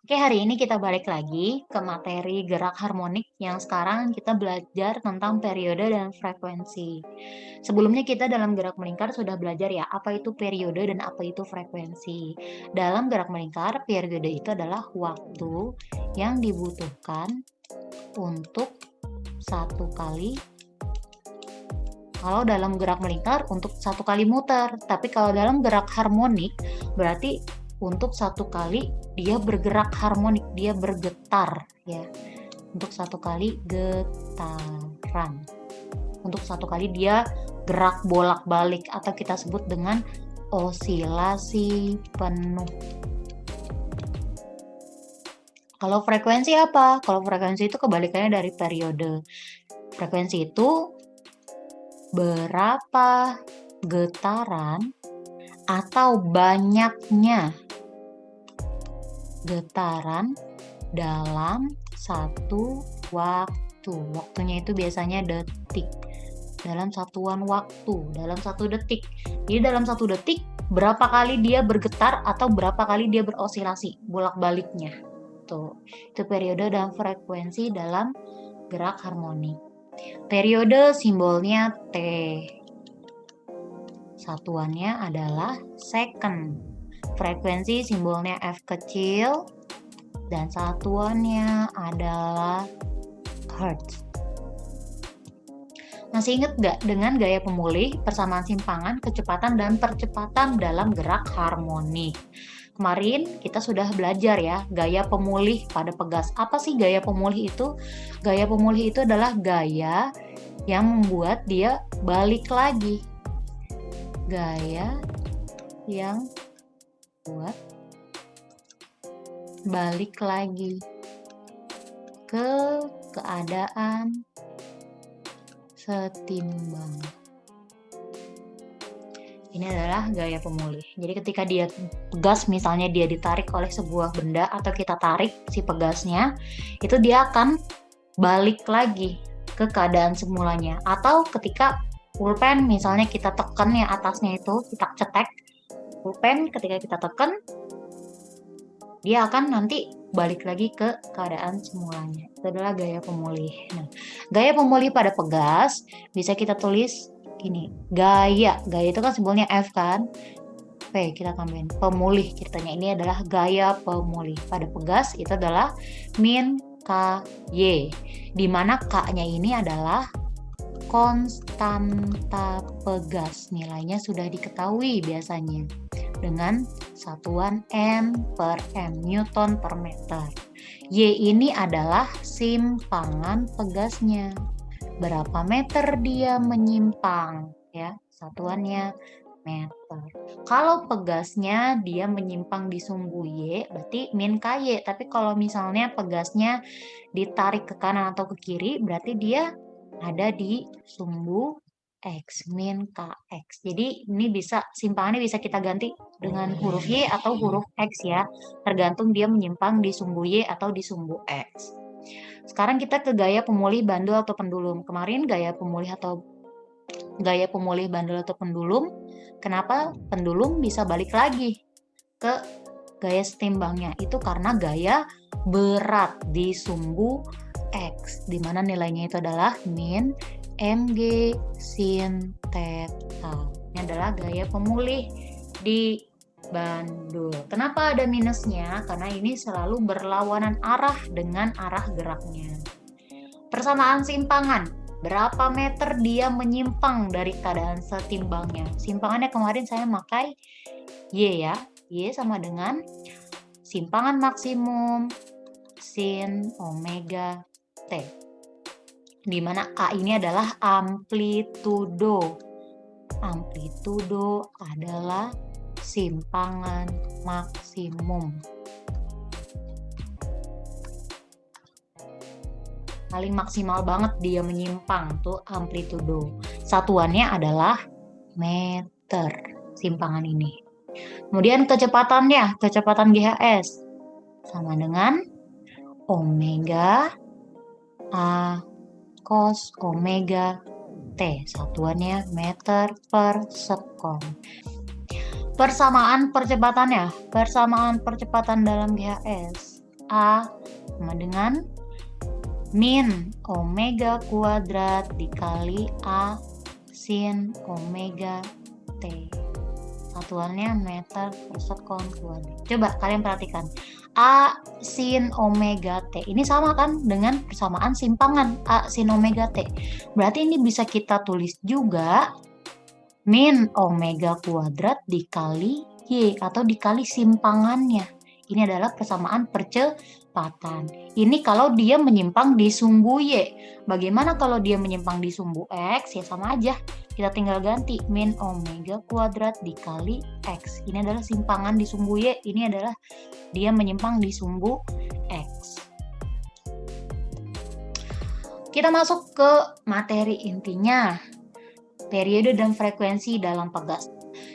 Oke, hari ini kita balik lagi ke materi gerak harmonik yang sekarang kita belajar tentang periode dan frekuensi. Sebelumnya kita dalam gerak melingkar sudah belajar ya, apa itu periode dan apa itu frekuensi. Dalam gerak melingkar, periode itu adalah waktu yang dibutuhkan untuk satu kali. Kalau dalam gerak melingkar untuk satu kali muter, tapi kalau dalam gerak harmonik berarti untuk satu kali dia bergerak harmonik, dia bergetar ya. Untuk satu kali getaran. Untuk satu kali dia gerak bolak-balik atau kita sebut dengan osilasi penuh. Kalau frekuensi apa? Kalau frekuensi itu kebalikannya dari periode. Frekuensi itu berapa getaran atau banyaknya getaran dalam satu waktu. Waktunya itu biasanya detik. Dalam satuan waktu, dalam satu detik. Jadi dalam satu detik berapa kali dia bergetar atau berapa kali dia berosilasi bolak-baliknya. Tuh, itu periode dan frekuensi dalam gerak harmonik. Periode simbolnya T. Satuannya adalah second. Frekuensi simbolnya F kecil dan satuannya adalah hertz. Masih ingat gak dengan gaya pemulih, persamaan simpangan, kecepatan, dan percepatan dalam gerak harmonik? Kemarin kita sudah belajar ya, gaya pemulih pada pegas. Apa sih gaya pemulih itu? Gaya pemulih itu adalah gaya yang membuat dia balik lagi. Gaya yang buat balik lagi ke keadaan setimbang. Ini adalah gaya pemulih. Jadi ketika dia pegas, misalnya dia ditarik oleh sebuah benda atau kita tarik si pegasnya, itu dia akan balik lagi ke keadaan semulanya. Atau ketika pulpen misalnya kita tekan ya atasnya itu, kita cetek pulpen, ketika kita tekan dia akan nanti balik lagi ke keadaan semulanya. Itu adalah gaya pemulih. Nah, gaya pemulih pada pegas bisa kita tulis gini, gaya itu kan simbolnya F kan, P kita tambahin pemulih, ceritanya ini adalah gaya pemulih. Pada pegas itu adalah min KY, di mana K-nya ini adalah konstanta pegas, nilainya sudah diketahui biasanya dengan satuan M per M, Newton per meter. Y ini adalah simpangan pegasnya. Berapa meter dia menyimpang ya, satuannya meter. Kalau pegasnya dia menyimpang di sumbu Y berarti min KY, tapi kalau misalnya pegasnya ditarik ke kanan atau ke kiri berarti dia ada di sumbu X, min KX. Jadi ini bisa, simpangannya bisa kita ganti dengan huruf Y atau huruf X ya, tergantung dia menyimpang di sumbu Y atau di sumbu X. Sekarang kita ke gaya pemulih bandul atau pendulum. Kemarin gaya pemulih bandul atau pendulum. Kenapa pendulum bisa balik lagi ke gaya setimbangnya? Itu karena gaya berat di sumbu X, di mana nilainya itu adalah min mg sin theta. Ini adalah gaya pemulih di bandul. Kenapa ada minusnya? Karena ini selalu berlawanan arah dengan arah geraknya. Persamaan simpangan. Berapa meter dia menyimpang dari keadaan setimbangnya? Simpangannya kemarin saya pakai Y ya. Y sama dengan simpangan maksimum sin omega T. Di mana A ini adalah amplitudo. Amplitudo adalah simpangan maksimum. Paling maksimal banget dia menyimpang tuh amplitudo. Satuannya adalah meter simpangan ini. Kemudian kecepatannya, kecepatan GHS sama dengan omega A cos omega T. Satuannya meter per sekon. Persamaan percepatannya, persamaan percepatan dalam GHS A sama dengan min omega kuadrat dikali A sin omega T. Satuannya meter per sekon kuadrat. Coba kalian perhatikan. A sin omega T. Ini sama kan dengan persamaan simpangan A sin omega T. Berarti ini bisa kita tulis juga min omega kuadrat dikali Y atau dikali simpangannya. Ini adalah persamaan percepatan. Ini kalau dia menyimpang di sumbu Y. Bagaimana kalau dia menyimpang di sumbu X? Ya sama aja. Kita tinggal ganti min omega kuadrat dikali X. Ini adalah simpangan di sumbu Y. Ini adalah dia menyimpang di sumbu X. Kita masuk ke materi intinya. Periode dan frekuensi dalam pegas.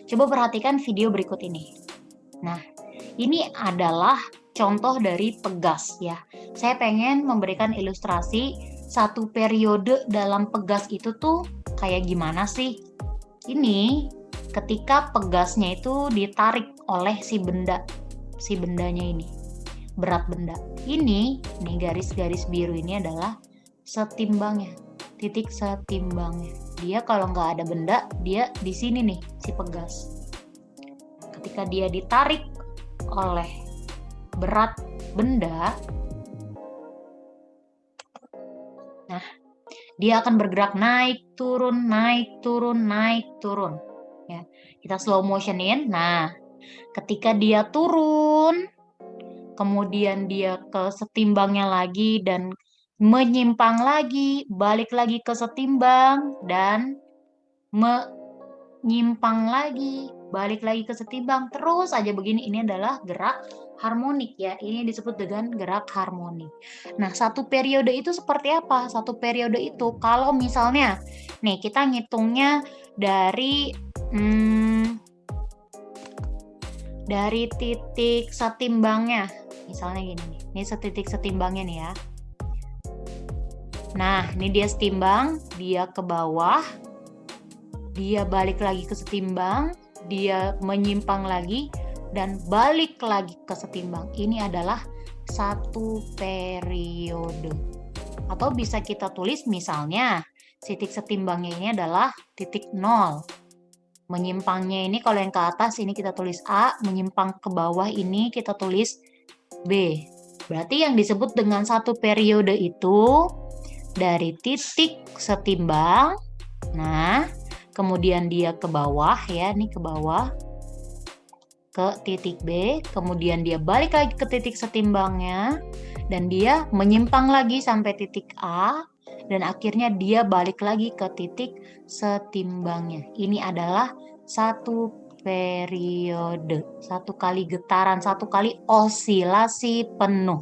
Coba perhatikan video berikut ini. Nah, ini adalah contoh dari pegas ya. Saya pengen memberikan ilustrasi satu periode dalam pegas itu tuh kayak gimana sih? Ini ketika pegasnya itu ditarik oleh si bendanya ini. Berat benda. Ini nih garis-garis biru ini adalah setimbangnya. Titik setimbangnya. Dia kalau nggak ada benda, dia di sini nih si pegas. Ketika dia ditarik oleh berat benda, nah dia akan bergerak naik turun naik turun naik turun. Ya, kita slow motionin. Nah, ketika dia turun, kemudian dia ke setimbangnya lagi dan menyimpang lagi, balik lagi ke setimbang dan menyimpang lagi, balik lagi ke setimbang, terus aja begini. Ini adalah gerak harmonik ya. Ini disebut dengan gerak harmonik. Nah, satu periode itu seperti apa? Satu periode itu kalau misalnya nih kita ngitungnya dari titik setimbangnya. Misalnya gini nih. Ini titik setimbangnya nih ya. Nah, ini dia setimbang, dia ke bawah, dia balik lagi ke setimbang, dia menyimpang lagi, dan balik lagi ke setimbang. Ini adalah satu periode. Atau bisa kita tulis misalnya, titik setimbangnya ini adalah titik 0. Menyimpangnya ini kalau yang ke atas ini kita tulis A, menyimpang ke bawah ini kita tulis B. Berarti yang disebut dengan satu periode itu dari titik setimbang, nah kemudian dia ke bawah ya, ini ke bawah ke titik B, kemudian dia balik lagi ke titik setimbangnya dan dia menyimpang lagi sampai titik A dan akhirnya dia balik lagi ke titik setimbangnya. Ini adalah satu periode, satu kali getaran, satu kali osilasi penuh.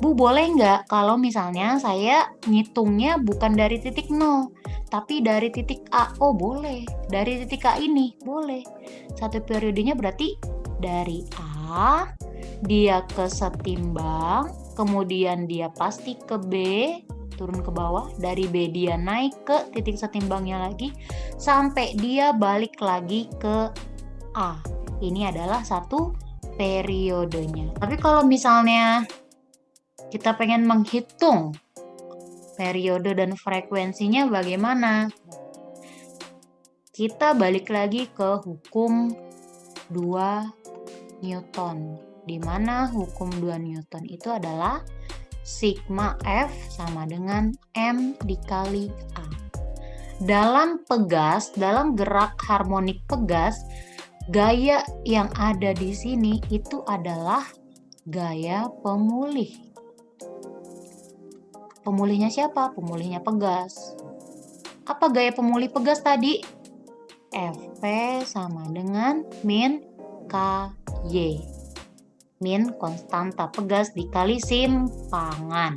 Bu, boleh nggak kalau misalnya saya ngitungnya bukan dari titik 0, tapi dari titik A? Oh, boleh. Dari titik A ini, boleh. Satu periodenya berarti dari A, dia ke setimbang, kemudian dia pasti ke B, turun ke bawah, dari B dia naik ke titik setimbangnya lagi, sampai dia balik lagi ke A. Ini adalah satu periodenya. Tapi kalau misalnya kita pengen menghitung periode dan frekuensinya bagaimana? Kita balik lagi ke hukum 2 Newton. Di mana hukum 2 Newton itu adalah sigma F sama dengan M dikali A. Dalam pegas, dalam gerak harmonik pegas, gaya yang ada di sini itu adalah gaya pemulih. Pemulihnya siapa? Pemulihnya pegas. Apa gaya pemulih pegas tadi? Fp sama dengan min Ky. Min konstanta pegas dikali simpangan.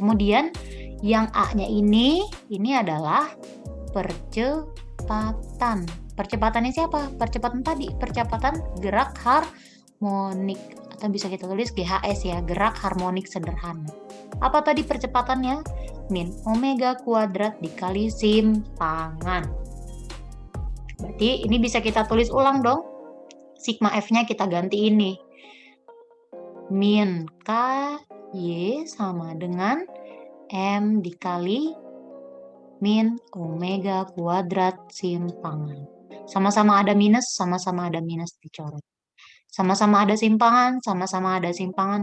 Kemudian yang A-nya ini adalah percepatan. Percepatannya siapa? Percepatan tadi, percepatan gerak harmonik. Atau bisa kita tulis GHS ya, gerak harmonik sederhana. Apa tadi percepatannya? Min omega kuadrat dikali simpangan. Berarti ini bisa kita tulis ulang dong. Sigma F-nya kita ganti ini. min KY sama dengan M dikali min omega kuadrat simpangan. Sama-sama ada minus dicoret. Sama-sama ada simpangan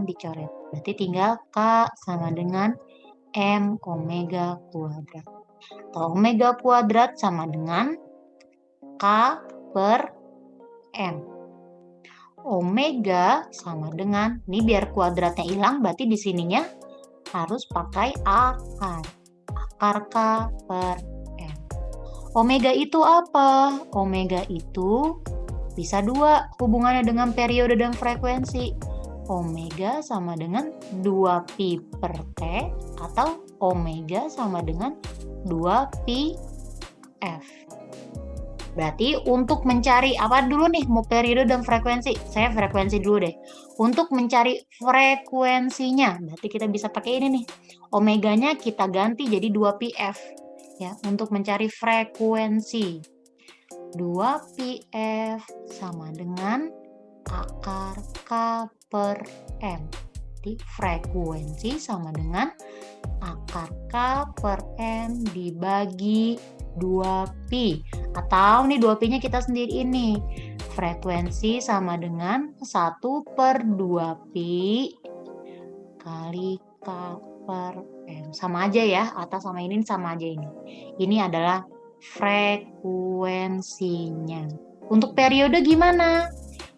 dicoret. Berarti tinggal K sama dengan M omega kuadrat. Atau omega kuadrat sama dengan K per M. Omega sama dengan, ini biar kuadratnya hilang, berarti di sininya harus pakai akar. Akar K per M. Omega itu apa? Omega itu bisa dua hubungannya dengan periode dan frekuensi. Omega sama dengan 2pi per T atau omega sama dengan 2pi F. Berarti untuk mencari apa dulu nih, mau periode dan frekuensi? Saya frekuensi dulu deh. Untuk mencari frekuensinya, berarti kita bisa pakai ini nih. Omeganya kita ganti jadi 2πf. Ya, untuk mencari frekuensi. 2πf sama dengan akar K per M. Jadi frekuensi sama dengan akar K per M dibagi 2pi. Atau nih 2pi-nya kita sendiri ini. Frekuensi sama dengan 1 per 2pi kali K per M. Sama aja ya, atas sama ini sama aja ini. Ini adalah frekuensinya. Untuk periode gimana?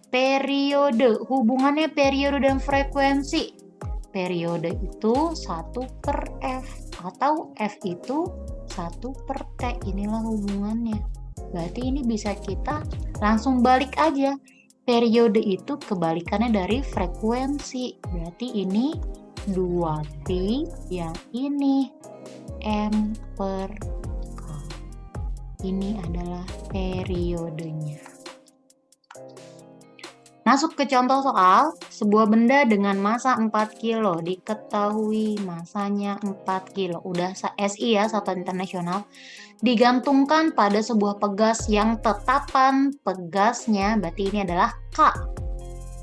Periode, hubungannya periode dan frekuensi. Periode itu 1 per F atau F itu 1 per T. Inilah hubungannya. Berarti ini bisa kita langsung balik aja. Periode itu kebalikannya dari frekuensi. Berarti ini 2pi, yang ini M per K. Ini adalah periodenya. Masuk ke contoh soal, sebuah benda dengan masa 4 kilo, diketahui masanya 4 kilo, udah SI ya, satuan internasional, digantungkan pada sebuah pegas yang tetapan pegasnya, berarti ini adalah K,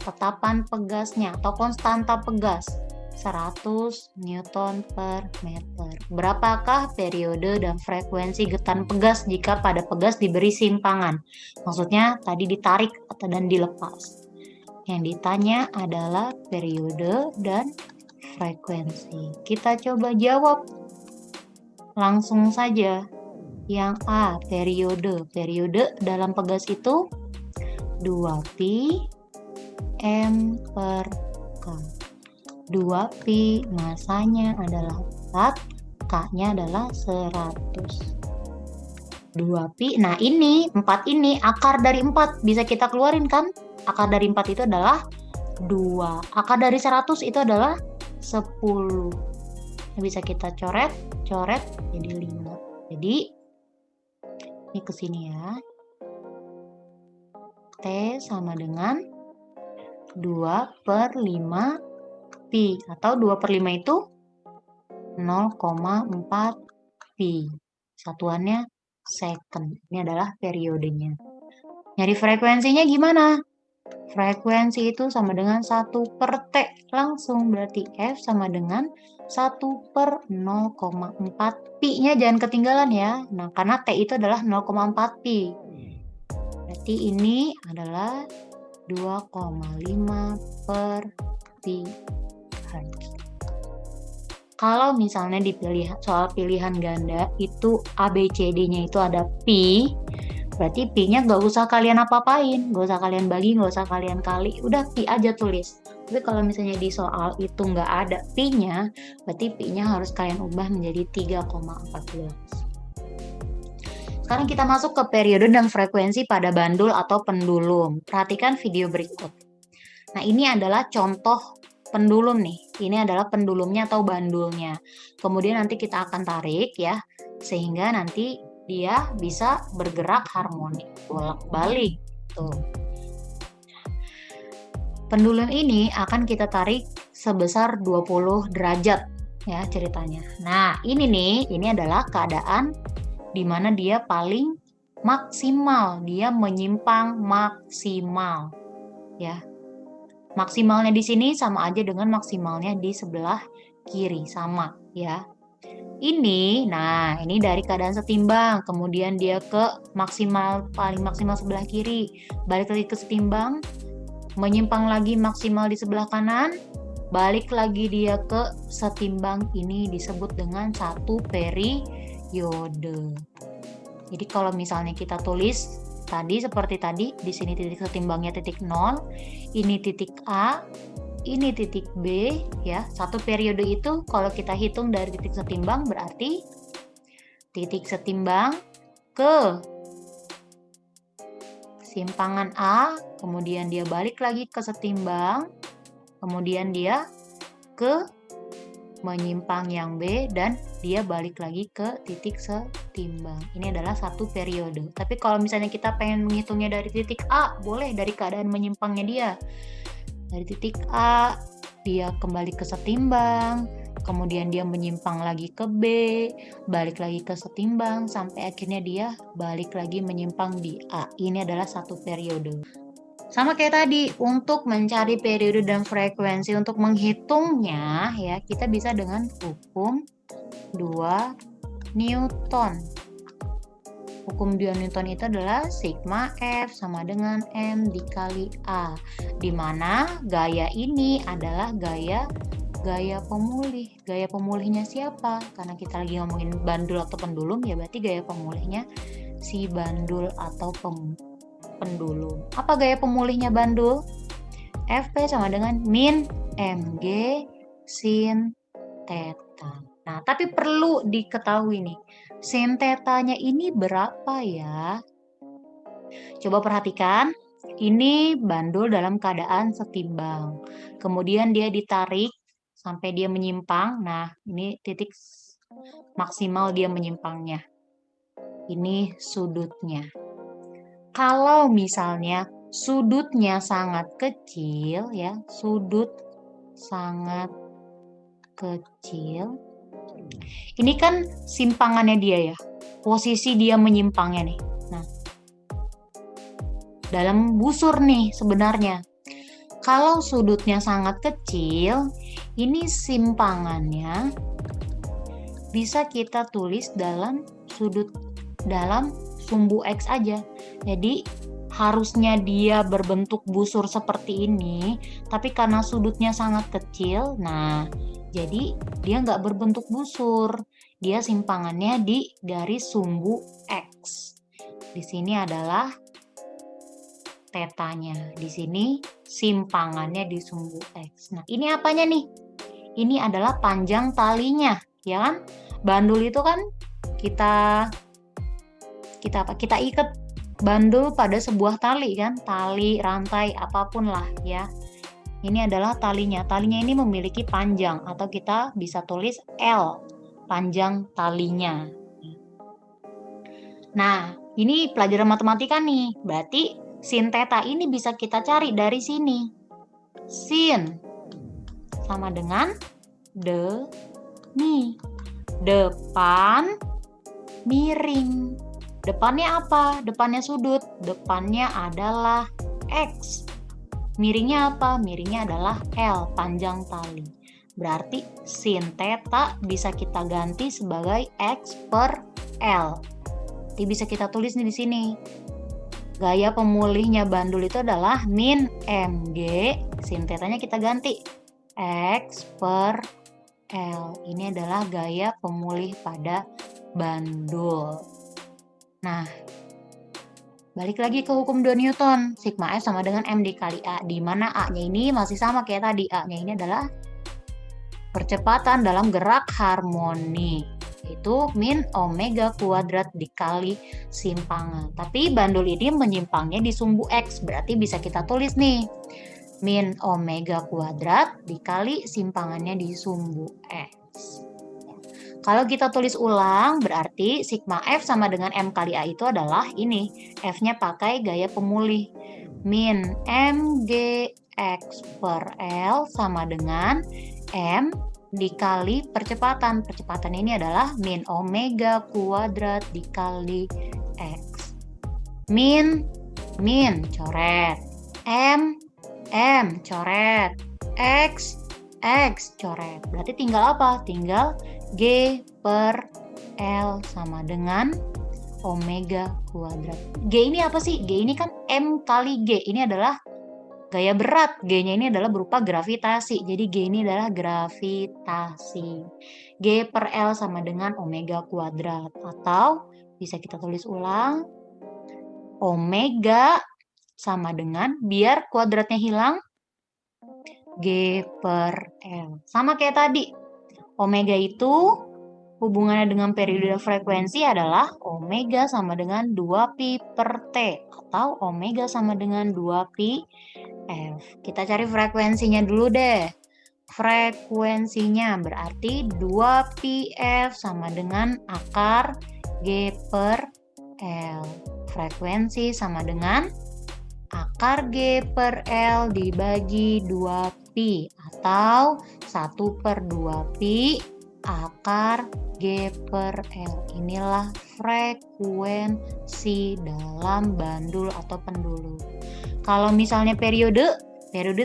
tetapan pegasnya atau konstanta pegas, 100 Newton per meter. Berapakah periode dan frekuensi getan pegas jika pada pegas diberi simpangan? Maksudnya tadi ditarik dan dilepas. Yang ditanya adalah periode dan frekuensi. Kita coba jawab langsung saja. Yang A, periode. Periode dalam pegas itu 2pi M per K. 2pi masanya adalah 4, K-nya adalah 100. 2pi, nah ini 4 ini akar dari 4 bisa kita keluarin kan? Akar dari 4 itu adalah 2. Akar dari 100 itu adalah 10. Bisa kita coret jadi 5. Jadi ini ke sini ya. T sama dengan 2 per 5 pi. Atau 2 per 5 itu 0,4 pi. Satuannya second. Ini adalah periodenya. Nyari frekuensinya gimana? Frekuensi itu sama dengan 1 per T. Langsung berarti F sama dengan 1 per 0,4 pi-nya jangan ketinggalan ya. Nah, karena T itu adalah 0,4 pi. Berarti ini adalah 2,5 per pi Hertz. Kalau misalnya dipilih soal pilihan ganda itu ABCD-nya itu ada pi, berarti pi-nya nggak usah kalian apa-apain, nggak usah kalian bagi, nggak usah kalian kali, udah pi aja tulis. Tapi kalau misalnya di soal itu nggak ada pi-nya, berarti pi-nya harus kalian ubah menjadi 3,14. Sekarang kita masuk ke periode dan frekuensi pada bandul atau pendulum. Perhatikan video berikut. Nah, ini adalah contoh pendulum nih. Ini adalah pendulumnya atau bandulnya. Kemudian nanti kita akan tarik ya, sehingga nanti dia bisa bergerak harmonik, bolak-balik. Tuh. Pendulum ini akan kita tarik sebesar 20 derajat ya ceritanya. Nah, ini nih, ini adalah keadaan di mana dia paling maksimal, dia menyimpang maksimal. Ya. Maksimalnya di sini sama aja dengan maksimalnya di sebelah kiri, sama ya. Ini dari keadaan setimbang, kemudian dia ke paling maksimal sebelah kiri, balik lagi ke setimbang, menyimpang lagi maksimal di sebelah kanan, balik lagi dia ke setimbang. Ini disebut dengan satu periode. Jadi kalau misalnya kita tulis tadi seperti tadi, di sini titik setimbangnya titik 0, ini titik A, ini titik B ya. Satu periode itu kalau kita hitung dari titik setimbang berarti titik setimbang ke simpangan A, kemudian dia balik lagi ke setimbang, kemudian dia ke menyimpang yang B, dan dia balik lagi ke titik setimbang. Ini adalah satu periode. Tapi kalau misalnya kita pengen menghitungnya dari titik A, boleh dari keadaan menyimpangnya dia. Dari titik A, dia kembali ke setimbang, kemudian dia menyimpang lagi ke B, balik lagi ke setimbang, sampai akhirnya dia balik lagi menyimpang di A. Ini adalah satu periode. Sama kayak tadi, untuk mencari periode dan frekuensi, untuk menghitungnya ya, kita bisa dengan hukum 2 Newton. Hukum 2 Newton itu adalah sigma F sama dengan M dikali A, di mana gaya ini adalah gaya pemulih. Gaya pemulihnya siapa? Karena kita lagi ngomongin bandul atau pendulum, ya berarti gaya pemulihnya si bandul atau pendulum. Apa gaya pemulihnya bandul? Fp sama dengan min mg sin theta. Nah, tapi perlu diketahui nih, sin tetanya ini berapa ya? Coba perhatikan, ini bandul dalam keadaan setimbang. Kemudian dia ditarik sampai dia menyimpang. Nah, ini titik maksimal dia menyimpangnya. Ini sudutnya. Kalau misalnya sudutnya sangat kecil ya, sudut sangat kecil. Ini kan simpangannya dia ya, posisi dia menyimpangnya nih. Nah, dalam busur nih sebenarnya. Kalau sudutnya sangat kecil, ini simpangannya bisa kita tulis dalam sumbu X aja. Jadi harusnya dia berbentuk busur seperti ini, tapi karena sudutnya sangat kecil, nah jadi dia nggak berbentuk busur. Dia simpangannya di garis sumbu X. Di sini adalah tetanya. Di sini simpangannya di sumbu X. Nah, ini apanya nih? Ini adalah panjang talinya, ya kan? Bandul itu kan kita ikat bandul pada sebuah tali kan, tali, rantai, apapun lah ya. Ini adalah talinya. Talinya ini memiliki panjang, atau kita bisa tulis L, panjang talinya. Nah, ini pelajaran matematika nih. Berarti sin theta ini bisa kita cari dari sini. Sin sama dengan depan miring. Depannya apa? Depannya sudut. Depannya adalah X. Miringnya apa? Miringnya adalah L, panjang tali. Berarti sin theta bisa kita ganti sebagai X per L. Jadi bisa kita tulis nih di sini. Gaya pemulihnya bandul itu adalah min mg, sin tetanya kita ganti X per L. Ini adalah gaya pemulih pada bandul. Nah, balik lagi ke hukum 2 Newton. Sigma F sama dengan M dikali A. Di mana A-nya ini masih sama kayak tadi. A-nya ini adalah percepatan dalam gerak harmoni. Itu min omega kuadrat dikali simpangan. Tapi bandul ini menyimpangnya di sumbu X. Berarti bisa kita tulis nih. Min omega kuadrat dikali simpangannya di sumbu X. Kalau kita tulis ulang, berarti sigma F sama dengan M kali A itu adalah ini. F-nya pakai gaya pemulih. Min mg X per L sama dengan M dikali percepatan. Percepatan ini adalah min omega kuadrat dikali X. Min, coret. M, M, coret. X, X, coret. Berarti tinggal apa? Tinggal G per L sama dengan omega kuadrat. G ini apa sih? G ini kan M kali G. Ini adalah gaya berat. G-nya ini adalah berupa gravitasi. Jadi G ini adalah gravitasi. G per L sama dengan omega kuadrat. Atau bisa kita tulis ulang. Omega sama dengan, biar kuadratnya hilang, G per L. Sama kayak tadi. Omega itu hubungannya dengan periode frekuensi adalah omega sama dengan 2pi per T. Atau omega sama dengan 2pi F. Kita cari frekuensinya dulu deh. Frekuensinya berarti 2pi F sama dengan akar G per L. Frekuensi sama dengan akar G per L dibagi 2pi atau 1 per 2pi akar G per L. Inilah frekuensi dalam bandul atau pendulum. Kalau misalnya periode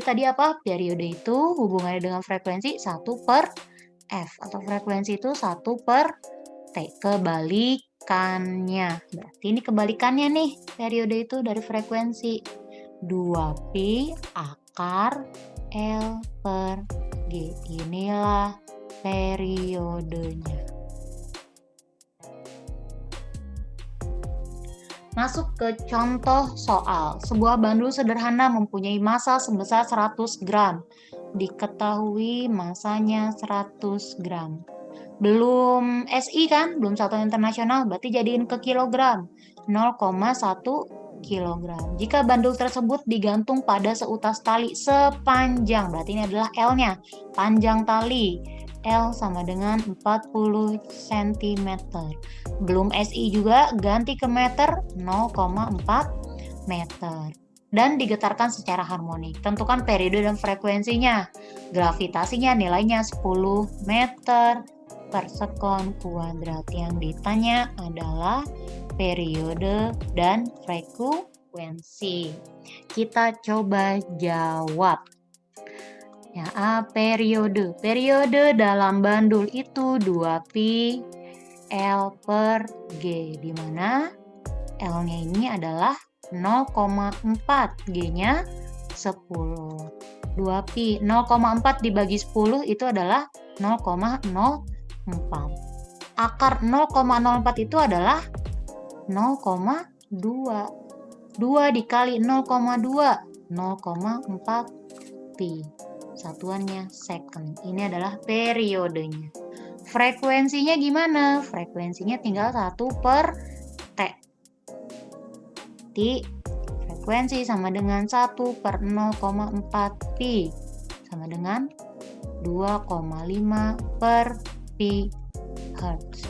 tadi apa? Periode itu hubungannya dengan frekuensi 1 per F atau frekuensi itu 1 per T. Kebalikannya. Berarti ini kebalikannya nih, periode itu dari frekuensi. 2pi akar L per G. Inilah periodenya. Masuk ke contoh soal. Sebuah bandul sederhana mempunyai massa sebesar 100 gram. Diketahui massanya 100 gram. Belum SI kan? Belum satuan internasional. Berarti jadiin ke kilogram. 0,1 kilogram. Jika bandul tersebut digantung pada seutas tali sepanjang. Berarti ini adalah L-nya. Panjang tali. L sama dengan 40 cm. Belum SI juga, ganti ke meter, 0,4 meter. Dan digetarkan secara harmonik. Tentukan periode dan frekuensinya. Gravitasinya nilainya 10 meter per sekon kuadrat. Yang ditanya adalah periode dan frekuensi. Kita coba jawab. Ya, periode. Periode dalam bandul itu 2pi L per G, di mana L-nya ini adalah 0,4, G-nya 10. 2pi 0,4 dibagi 10 itu adalah 0,04. Akar 0,04 itu adalah 0,2. 2 dikali 0,2, 0,4 pi. Satuannya second. Ini adalah periodenya. Frekuensinya gimana? Frekuensinya tinggal 1 per T. Frekuensi sama dengan 1 per 0,4 pi. Sama dengan 2,5 per pi Hertz.